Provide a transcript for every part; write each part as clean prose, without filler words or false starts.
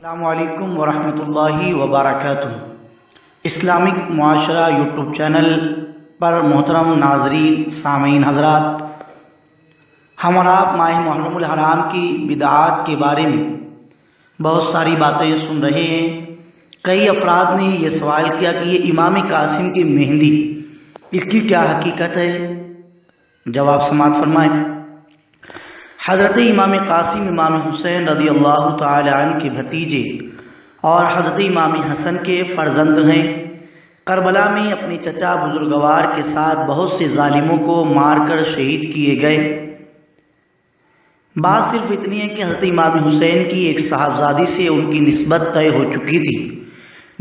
السلام علیکم ورحمۃ اللہ وبرکاتہ۔ اسلامک معاشرہ یوٹیوب چینل پر محترم ناظرین سامعین حضرات، ہم اور آپ ماہ محرم الحرام کی بدعات کے بارے میں بہت ساری باتیں سن رہے ہیں۔ کئی افراد نے یہ سوال کیا کہ یہ امام قاسم کی مہندی، اس کی کیا حقیقت ہے؟ جواب سماعت فرمائیں۔ حضرت امام قاسم امام حسین رضی اللہ تعالی عنہ کے بھتیجے اور حضرت امام حسن کے فرزند ہیں۔ کربلا میں اپنے چچا بزرگوار کے ساتھ بہت سے ظالموں کو مار کر شہید کیے گئے۔ بات صرف اتنی ہے کہ حضرت امام حسین کی ایک صاحبزادی سے ان کی نسبت طے ہو چکی تھی۔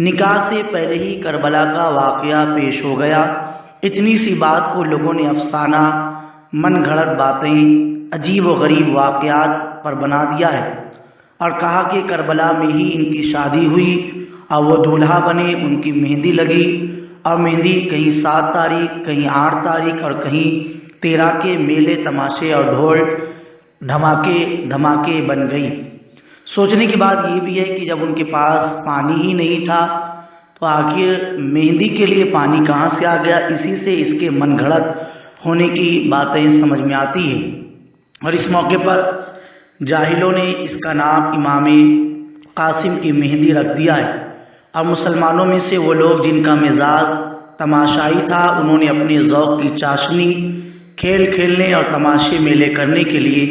نکاح سے پہلے ہی کربلا کا واقعہ پیش ہو گیا۔ اتنی سی بات کو لوگوں نے افسانہ، من گھڑت باتیں، عجیب و غریب واقعات پر بنا دیا ہے اور کہا کہ کربلا میں ہی ان کی شادی ہوئی اور وہ دولہا بنے، ان کی مہندی لگی اور مہندی کہیں 7 تاریخ، کہیں 8 تاریخ اور کہیں 13 کے میلے تماشے اور ڈھول دھماکے بن گئی۔ سوچنے کی بات یہ بھی ہے کہ جب ان کے پاس پانی ہی نہیں تھا تو آخر مہندی کے لیے پانی کہاں سے آ گیا؟ اسی سے اس کے من گھڑت ہونے کی باتیں سمجھ میں آتی ہیں۔ اور اس موقع پر جاہلوں نے اس کا نام امام قاسم کی مہندی رکھ دیا ہے، اور مسلمانوں میں سے وہ لوگ جن کا مزاج تماشائی تھا، انہوں نے اپنے ذوق کی چاشنی کھیل کھیلنے اور تماشے میلے کرنے کے لیے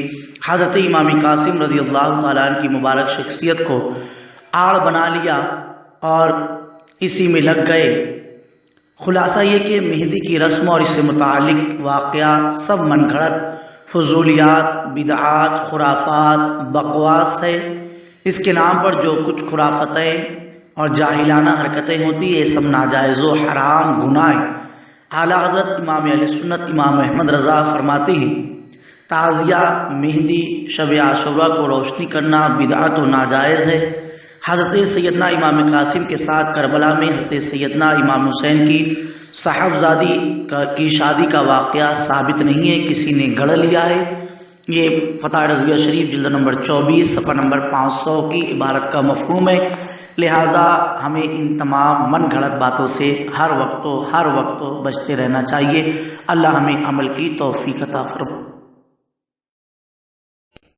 حضرت امام قاسم رضی اللہ تعالیٰ عنہ کی مبارک شخصیت کو آڑ بنا لیا اور اسی میں لگ گئے۔ خلاصہ یہ کہ مہندی کی رسم اور اس سے متعلق واقعہ سب من گھڑت، فضولیات، بدعات، خرافات، بکواس ہے۔ اس کے نام پر جو کچھ خرافتیں اور جاہلانہ حرکتیں ہوتی ہیں، یہ سب ناجائز و حرام گناہ ہیں۔ اعلیٰ حضرت امام اہل سنت امام احمد رضا فرماتے ہیں، تعزیہ، مہندی، شب عاشوراء کو روشنی کرنا بدعت و ناجائز ہے۔ حضرت سیدنا امام قاسم کے ساتھ کربلا میں حضرت سیدنا امام حسین کی صاحبزادی کی شادی کا واقعہ ثابت نہیں ہے، کسی نے گڑھ لیا ہے۔ یہ فتح رضویہ شریف جلد نمبر 24 صفحہ نمبر 500 کی عبارت کا مفہوم ہے۔ لہٰذا ہمیں ان تمام من گھڑت باتوں سے ہر وقت بچتے رہنا چاہیے۔ اللہ ہمیں عمل کی توفیق عطا فرمائے۔